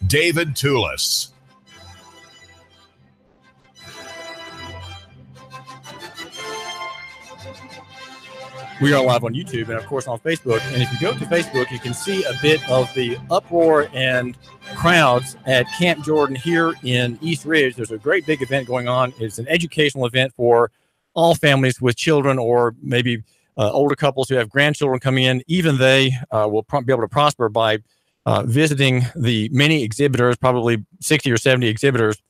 David Toulis. We are live on YouTube and, of course, on Facebook. And if you go to Facebook, you can see a bit of the uproar and crowds at Camp Jordan here in East Ridge. There's a great big event going on. It's an educational event for all families with children, or maybe older couples who have grandchildren coming in. Even they will be able to prosper by visiting the many exhibitors, probably 60 or 70 exhibitors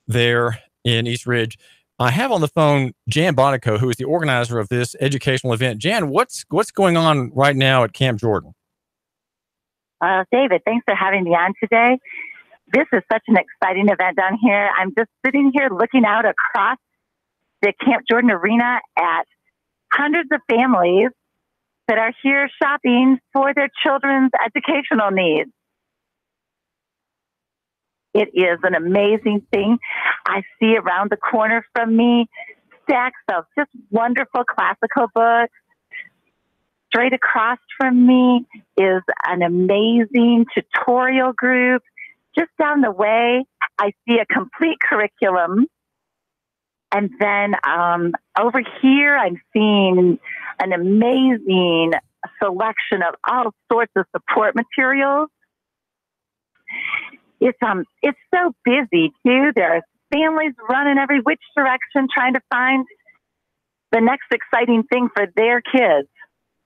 there in East Ridge. I have on the phone Jan Bonico, who is the organizer of this educational event. Jan, what's going on right now at Camp Jordan? David, thanks for having me on today. This is such an exciting event down here. I'm just sitting here looking out across the Camp Jordan Arena at hundreds of families that are here shopping for their children's educational needs. It is an amazing thing. I see around the corner from me stacks of just wonderful classical books. Straight across from me is an amazing tutorial group. Just down the way, I see a complete curriculum. And then over here, I'm seeing an amazing selection of all sorts of support materials. It's so busy too. There are families running every which direction trying to find the next exciting thing for their kids.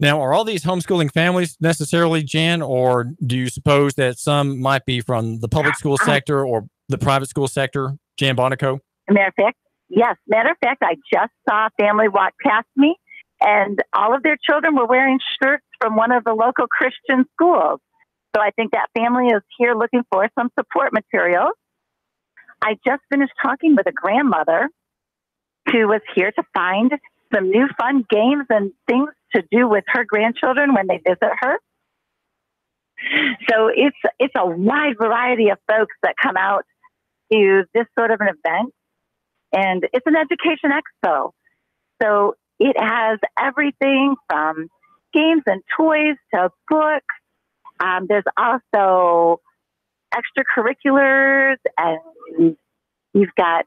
Now, are all these homeschooling families necessarily, Jan, or do you suppose that some might be from the public school sector or the private school sector? Jan Bonico? Matter of fact, I just saw a family walk past me, and all of their children were wearing shirts from one of the local Christian schools. So I think that family is here looking for some support materials. I just finished talking with a grandmother who was here to find some new fun games and things to do with her grandchildren when they visit her. So it's a wide variety of folks that come out to this sort of an event. And it's an education expo. So it has everything from games and toys to books. There's also extracurriculars, and you've got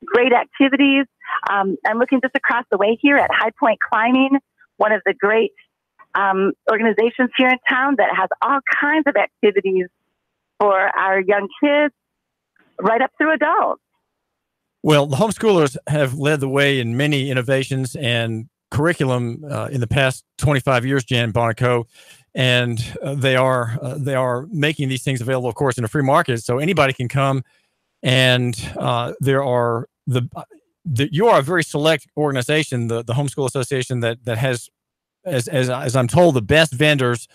great activities. I'm looking just across the way here at High Point Climbing, one of the great organizations here in town that has all kinds of activities for our young kids, right up through adults. Well, the homeschoolers have led the way in many innovations and curriculum in the past 25 years, Jan Bonico, and they are making these things available, of course, in a free market, so anybody can come. And there are you are a very select organization, the Homeschool Association, that has, as I'm told, the best vendors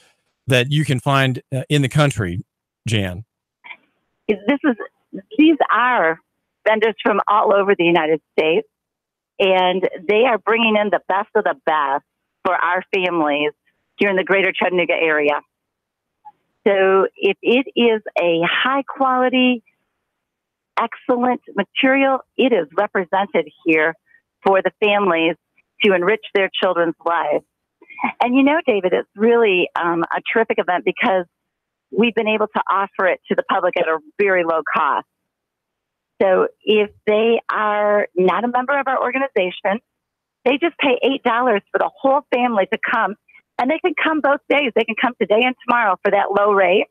that you can find in the country, Jan. These are vendors from all over the United States, and they are bringing in the best of the best for our families here in the greater Chattanooga area. So if it is a high quality, excellent material, it is represented here for the families to enrich their children's lives. And you know, David, it's really a terrific event because we've been able to offer it to the public at a very low cost. So if they are not a member of our organization, they just pay $8 for the whole family to come. And they can come both days. They can come today and tomorrow for that low rate.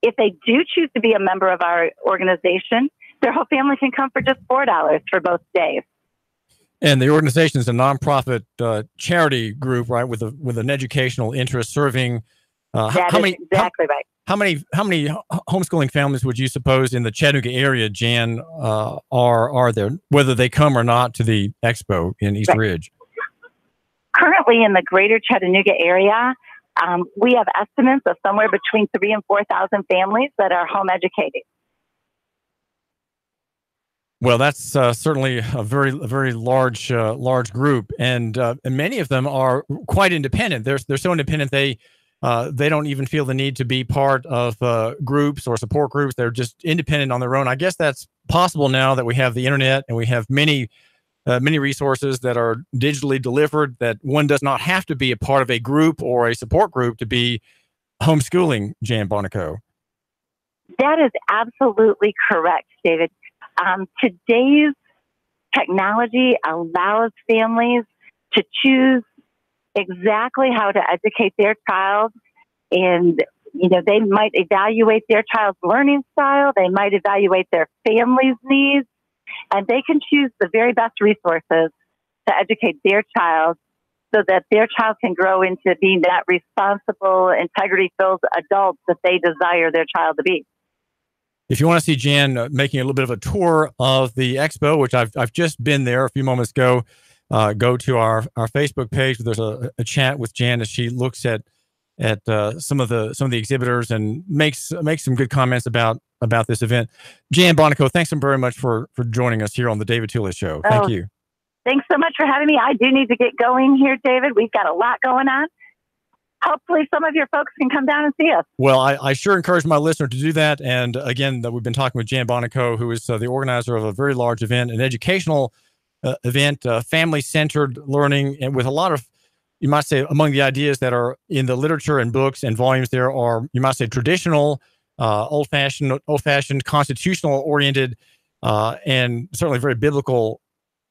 If they do choose to be a member of our organization, their whole family can come for just $4 for both days. And the organization is a nonprofit charity group, right, with an educational interest, serving. Exactly right. How many homeschooling families would you suppose in the Chattanooga area, Jan, are there, whether they come or not to the expo in East Ridge? Currently in the greater Chattanooga area, we have estimates of somewhere between 3,000 and 4,000 families that are home educated. Well, that's certainly a very large group, and many of them are quite independent. They're so independent they don't even feel the need to be part of groups or support groups. They're just independent on their own. I guess that's possible now that we have the internet and we have many resources that are digitally delivered, that one does not have to be a part of a group or a support group to be homeschooling, Jan Bonico. That is absolutely correct, David. Today's technology allows families to choose exactly how to educate their child. And, they might evaluate their child's learning style. They might evaluate their family's needs, and they can choose the very best resources to educate their child so that their child can grow into being that responsible, integrity-filled adult that they desire their child to be. If you want to see Jan making a little bit of a tour of the expo, which I've just been there a few moments ago, go to our Facebook page. There's a chat with Jan as she looks at some of the exhibitors and makes some good comments about this event. Jan Bonico, thanks so very much for joining us here on the David Tulis Show. Thank you. Thanks so much for having me. I do need to get going here, David. We've got a lot going on. Hopefully some of your folks can come down and see us. Well, I sure encourage my listener to do that. And again, we've been talking with Jan Bonico, who is the organizer of a very large event, an educational event, family-centered learning, and with a lot of, you might say, among the ideas that are in the literature and books and volumes, there are, you might say, traditional, old-fashioned, constitutional-oriented, and certainly very biblical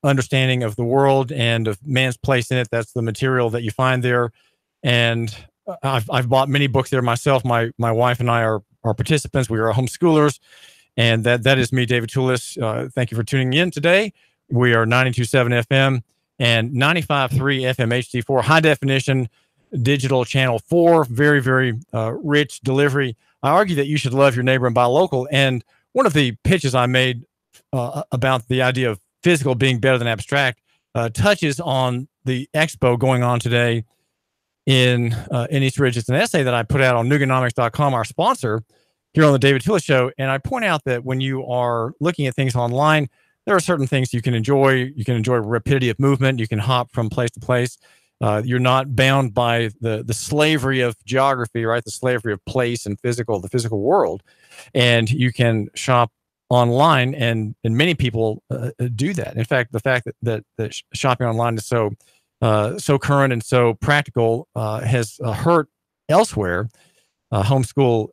understanding of the world and of man's place in it. That's the material that you find there. And I've bought many books there myself. My wife and I are participants. We are homeschoolers. And that is me, David Tulis. Thank you for tuning in today. We are 92.7 FM and 95.3 FM HD4, high definition digital channel 4, very, very rich delivery. I argue that you should love your neighbor and buy local. And one of the pitches I made about the idea of physical being better than abstract touches on the expo going on today in East Ridge. It's an essay that I put out on Nuganomics.com, our sponsor here on the David Tulis Show. And I point out that when you are looking at things online, there are certain things you can enjoy. You can enjoy rapidity of movement. You can hop from place to place. You're not bound by the slavery of geography, right? The slavery of place and the physical world. And you can shop online, and many people do that. In fact, the fact that shopping online is so current and so practical has hurt elsewhere. Homeschool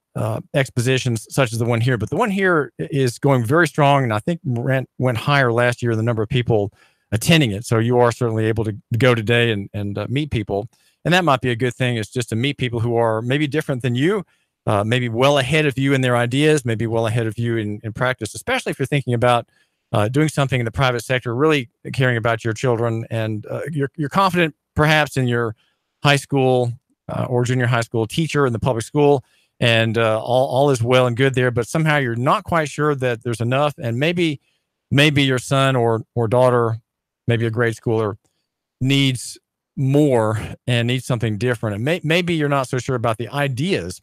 expositions such as the one here, but the one here is going very strong, and I think went higher last year in the number of people attending it. So you are certainly able to go today and meet people, and that might be a good thing, is just to meet people who are maybe different than you, maybe well ahead of you in their ideas, maybe well ahead of you in practice, especially if you're thinking about doing something in the private sector, really caring about your children, and you're confident perhaps in your high school or junior high school teacher in the public school, and all is well and good there, but somehow you're not quite sure that there's enough, and maybe your son or daughter, maybe a grade schooler, needs more and needs something different, and maybe you're not so sure about the ideas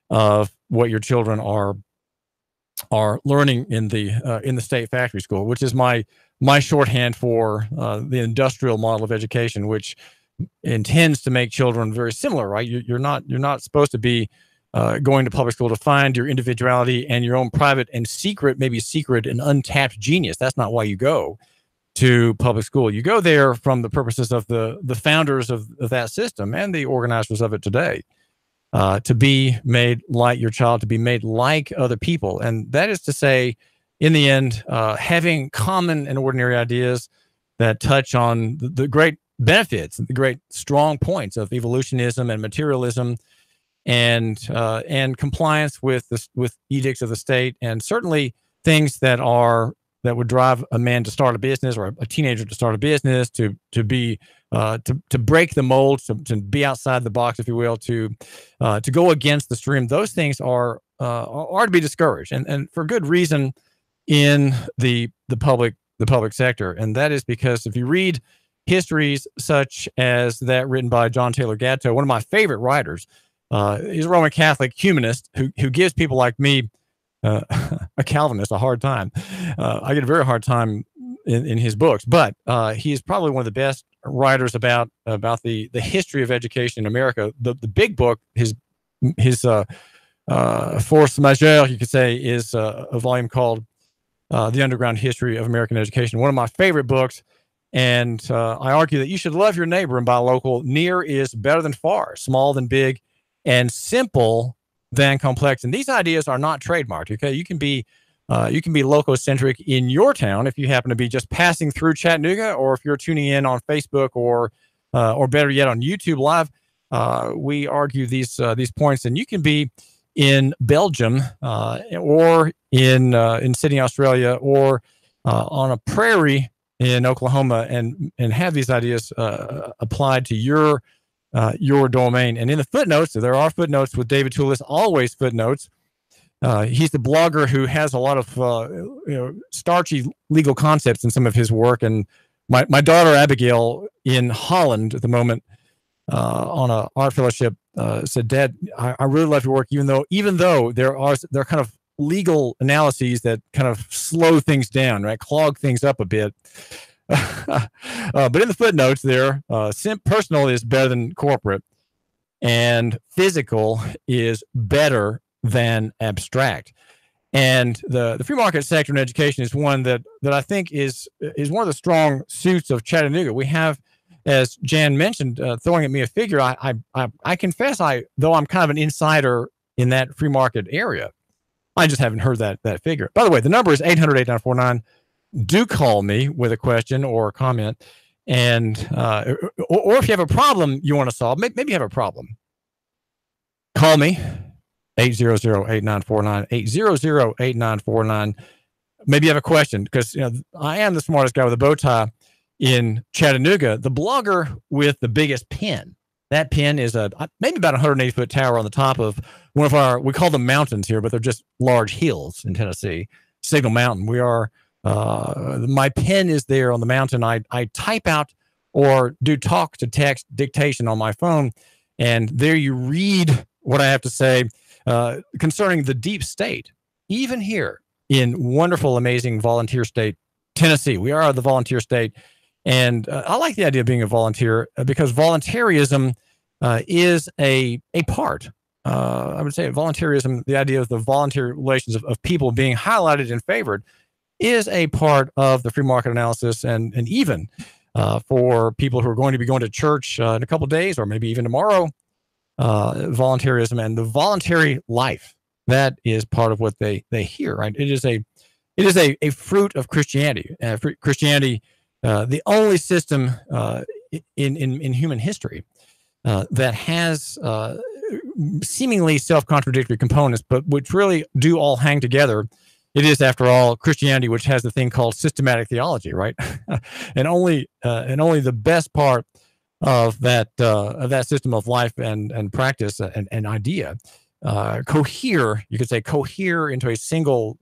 of what your children are learning in the state factory school, which is my shorthand for the industrial model of education, which intends to make children very similar, right? You're not supposed to be going to public school to find your individuality and your own private and maybe secret and untapped genius. That's not why you go to public school. You go there from the purposes of the founders of that system and the organizers of it today, to be made like your child, to be made like other people. And that is to say, in the end, having common and ordinary ideas that touch on the great benefits, the great strong points of evolutionism and materialism, and compliance with edicts of the state, and certainly things that would drive a man to start a business, or a teenager to start a business, to break the mold, to be outside the box, if you will, to go against the stream. Those things are to be discouraged, and for good reason in the public sector. And that is because if you read histories such as that written by John Taylor Gatto, one of my favorite writers, he's a Roman Catholic humanist who gives people like me, a Calvinist, a hard time. I get a very hard time in his books, but he's probably one of the best writers about the history of education in America. The big book, his force majeure, you could say, is a volume called The Underground History of American Education. One of my favorite books. And I argue that you should love your neighbor and buy local. Near is better than far, small than big, and simple than complex. And these ideas are not trademarked. Okay, you can be loco-centric in your town if you happen to be just passing through Chattanooga, or if you're tuning in on Facebook or better yet on YouTube Live. We argue these points, and you can be in Belgium or in Sydney, Australia, or on a prairie in Oklahoma, and have these ideas applied to your domain. And in the footnotes, there are footnotes with David Toulis, always footnotes. He's the blogger who has a lot of starchy legal concepts in some of his work. And my daughter Abigail in Holland at the moment on an art fellowship said, "Dad, I really love your work, even though there are kind of legal analyses that kind of slow things down, right? Clog things up a bit." But in the footnotes there, personal is better than corporate, and physical is better than abstract. And the free market sector in education is one that I think is one of the strong suits of Chattanooga. We have, as Jan mentioned, throwing at me a figure. I confess, though I'm kind of an insider in that free market area, I just haven't heard that figure. By the way, the number is 800-8949. Do call me with a question or a comment, and or if you have a problem you want to solve, maybe you have a problem, call me 800-8949, 800-8949. Maybe you have a question, because I am the smartest guy with a bow tie in Chattanooga, the blogger with the biggest pen. That pen is maybe about 180-foot tower on the top of one of we call them mountains here, but they're just large hills in Tennessee. Signal Mountain. We are. My pen is there on the mountain. I type out or do talk to text dictation on my phone, and there you read what I have to say concerning the deep state, even here in wonderful, amazing volunteer state, Tennessee. We are the volunteer state, and I like the idea of being a volunteer because voluntarism is a part. I would say voluntarism, the idea of the volunteer relations of people being highlighted and favored, is a part of the free market analysis, and even for people who are going to be going to church in a couple of days or maybe even tomorrow, voluntarism and the voluntary life, that is part of what they hear, right? It is a fruit of Christianity. Christianity, the only system in human history that has seemingly self-contradictory components, but which really do all hang together. It is, after all, Christianity, which has the thing called systematic theology, right? and only the best part of that system of life and practice and idea cohere into a single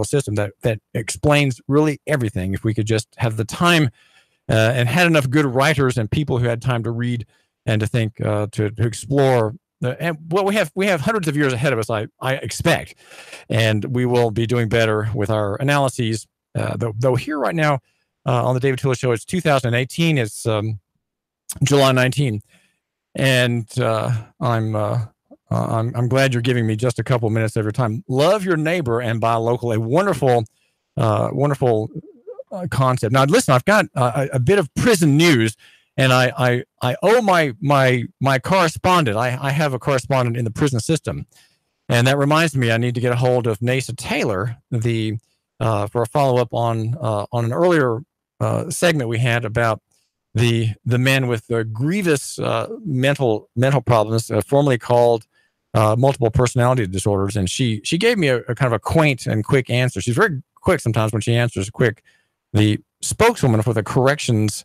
system that explains really everything. If we could just have the time and had enough good writers and people who had time to read and to think, to explore. And well, we have hundreds of years ahead of us, I expect, and we will be doing better with our analyses. Though here right now on the David Toulis Show, it's 2018. It's July 19, and I'm glad you're giving me just a couple minutes every time. Love your neighbor and buy local. A wonderful concept. Now, listen, I've got a bit of prison news. And I owe my correspondent. I have a correspondent in the prison system, and that reminds me I need to get a hold of Nasa Taylor for a follow up on an earlier segment we had about the men with grievous mental problems, formerly called multiple personality disorders. And she gave me a kind of a quaint and quick answer. She's very quick sometimes when she answers quick. The spokeswoman for the corrections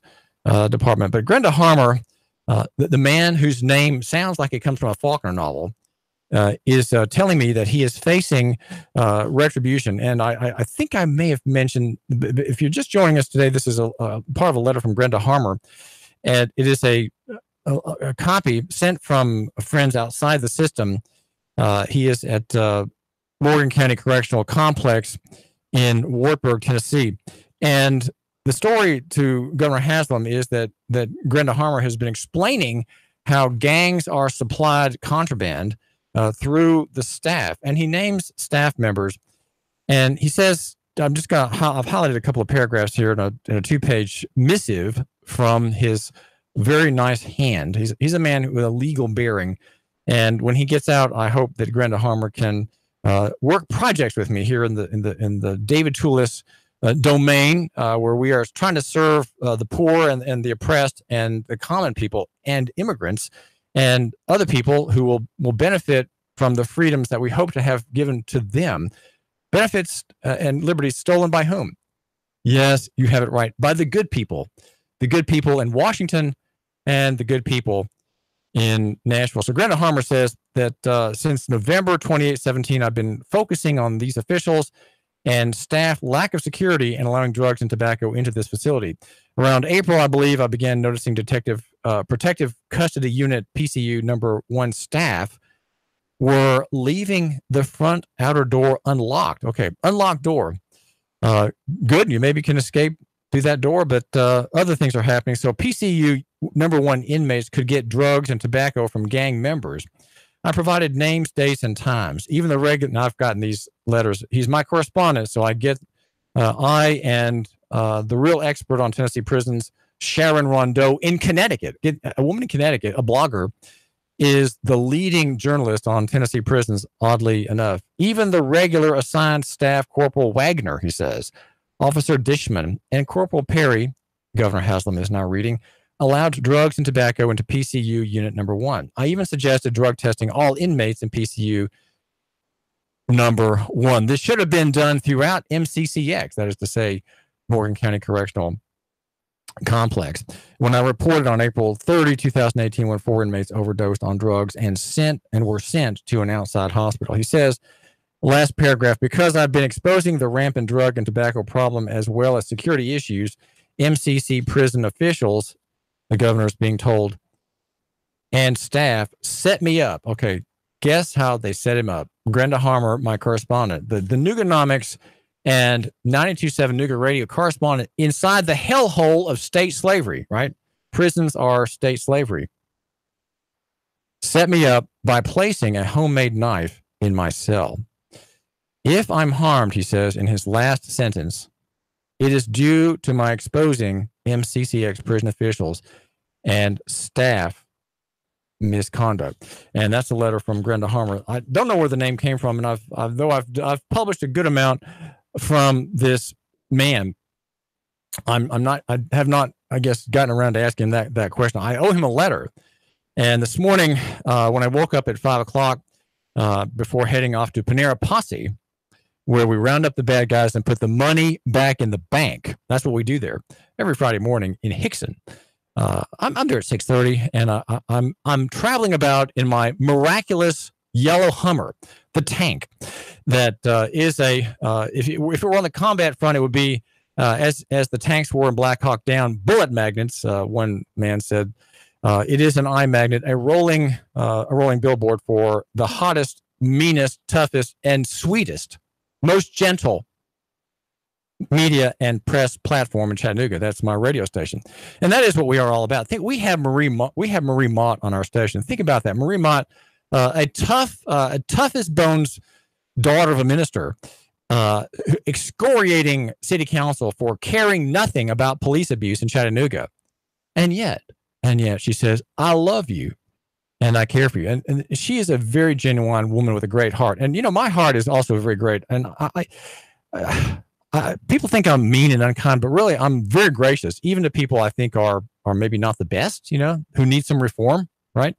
department. But Grenda Harmer, the man whose name sounds like it comes from a Faulkner novel, is telling me that he is facing retribution. And I think I may have mentioned, if you're just joining us today, this is a part of a letter from Grenda Harmer. And it is a copy sent from friends outside the system. He is at Morgan County Correctional Complex in Wartburg, Tennessee. And the story to Governor Haslam is that Grenda Harmer has been explaining how gangs are supplied contraband through the staff, and he names staff members. And he says, I've highlighted a couple of paragraphs here in a 2-page missive from his very nice hand. He's a man with a legal bearing, And when he gets out, I hope that Grenda Harmer can work projects with me here in the David Toulis domain, where we are trying to serve the poor and the oppressed and the common people and immigrants and other people who will benefit from the freedoms that we hope to have given to them. Benefits and liberties stolen by whom? Yes, you have it right. By the good people in Washington and the good people in Nashville. So Grenda Harmer says that since November 2017, I've been focusing on these officials and staff lack of security and allowing drugs and tobacco into this facility. Around April, I believe, I began noticing Protective Custody Unit PCU number 1 staff were leaving the front outer door unlocked. Okay, unlocked door. Good, you maybe can escape through that door, but other things are happening. So PCU number 1 inmates could get drugs and tobacco from gang members. I provided names, dates, and times. Even the regular, and I've gotten these letters. He's my correspondent, so I get, I and the real expert on Tennessee prisons, Sharon Rondeau in Connecticut, a woman in Connecticut, a blogger, is the leading journalist on Tennessee prisons, oddly enough. Even the regular assigned staff, Corporal Wagner, he says, Officer Dishman, and Corporal Perry, Governor Haslam is now reading, allowed drugs and tobacco into PCU Unit number 1. I even suggested drug testing all inmates in PCU number 1. This should have been done throughout MCCX, that is to say, Morgan County Correctional Complex. When I reported on April 30, 2018, when 4 inmates overdosed on drugs and were sent to an outside hospital. He says, last paragraph, because I've been exposing the rampant drug and tobacco problem as well as security issues, MCC prison officials, the governor's being told, and staff set me up. Okay, guess how they set him up? Grenda Harmer, my correspondent, the Nuganomics and 92.7 Nuga Radio correspondent inside the hellhole of state slavery, right? Prisons are state slavery. Set me up by placing a homemade knife in my cell. If I'm harmed, he says in his last sentence, it is due to my exposing MCCX prison officials and staff misconduct. And that's a letter from Grenda Harmer. I don't know where the name came from, and I've published a good amount from this man. I have not, I guess, gotten around to asking that question. I owe him a letter. And this morning, when I woke up at 5 o'clock, before heading off to Panera Posse, where we round up the bad guys and put the money back in the bank. That's what we do there every Friday morning in Hickson. I'm there at 6:30, and I'm traveling about in my miraculous yellow Hummer, the tank that is if it were on the combat front, it would be as the tanks were in Black Hawk Down, bullet magnets. One man said it is an eye magnet, a rolling billboard for the hottest, meanest, toughest, and sweetest, most gentle media and press platform in Chattanooga. That's my radio station, and that is what we are all about. We have Marie Mott on our station. Think about that, Marie Mott, a toughest bones daughter of a minister, excoriating city council for caring nothing about police abuse in Chattanooga, and yet she says, "I love you." And I care for you. And she is a very genuine woman with a great heart. And, my heart is also very great. And people think I'm mean and unkind, but really I'm very gracious, even to people I think are maybe not the best, who need some reform, right?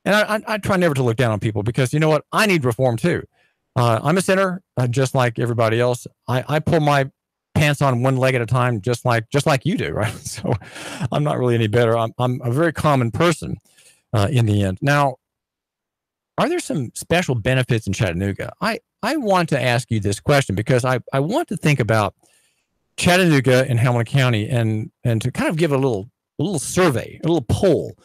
And I try never to look down on people because, you know what? I need reform too. I'm a sinner, just like everybody else. I pull my pants on one leg at a time, just like you do, right? So I'm not really any better. I'm a very common person. In the end. Now, are there some special benefits in Chattanooga? I want to ask you this question because I want to think about Chattanooga and Hamilton County and to kind of give a little survey, a little poll,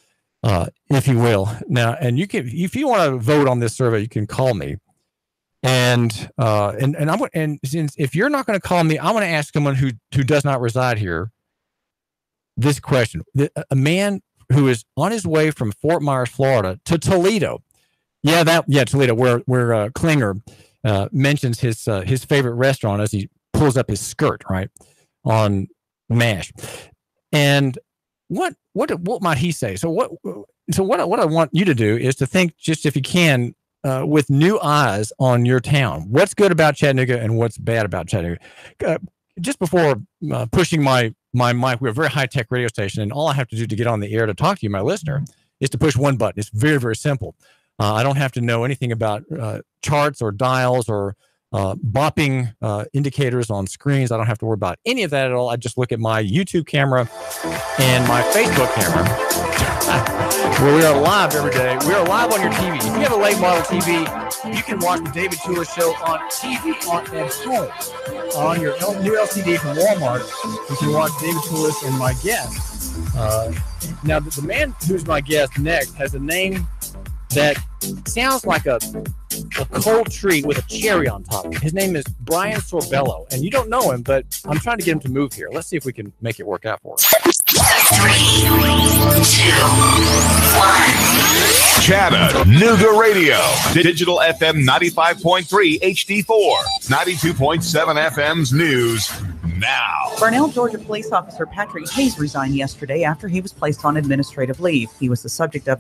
if you will. Now, and you can, if you want to vote on this survey, you can call me. And since if you're not going to call me, I want to ask someone who does not reside here this question. A man who is on his way from Fort Myers, Florida to Toledo. Toledo, where Klinger mentions his favorite restaurant as he pulls up his skirt, right, on MASH. And what might he say? So what I want you to do is to think, just if you can, with new eyes on your town. What's good about Chattanooga and what's bad about Chattanooga? Just before pushing my mic, we're a very high-tech radio station, and all I have to do to get on the air to talk to you, my listener, is to push one button. It's very, very simple. I don't have to know anything about charts or dials or bopping indicators on screens. I don't have to worry about any of that at all. I just look at my YouTube camera and my Facebook camera, where we are live every day. We are live on your TV. If you have a late model TV, you can watch the David Tulis Show on TV at home. On your new LCD from Walmart, you can watch David Tulis and my guest. Now, the man who's my guest next has a name that sounds like a cold treat with a cherry on top. His name is Brian Sorbello, and you don't know him, but I'm trying to get him to move here. Let's see if we can make it work out for him. 3, 2, 1. Chattanooga Radio. Digital FM 95.3 HD4. 92.7 FM's news now. Burnell, Georgia police officer Patrick Hayes resigned yesterday after he was placed on administrative leave. He was the subject of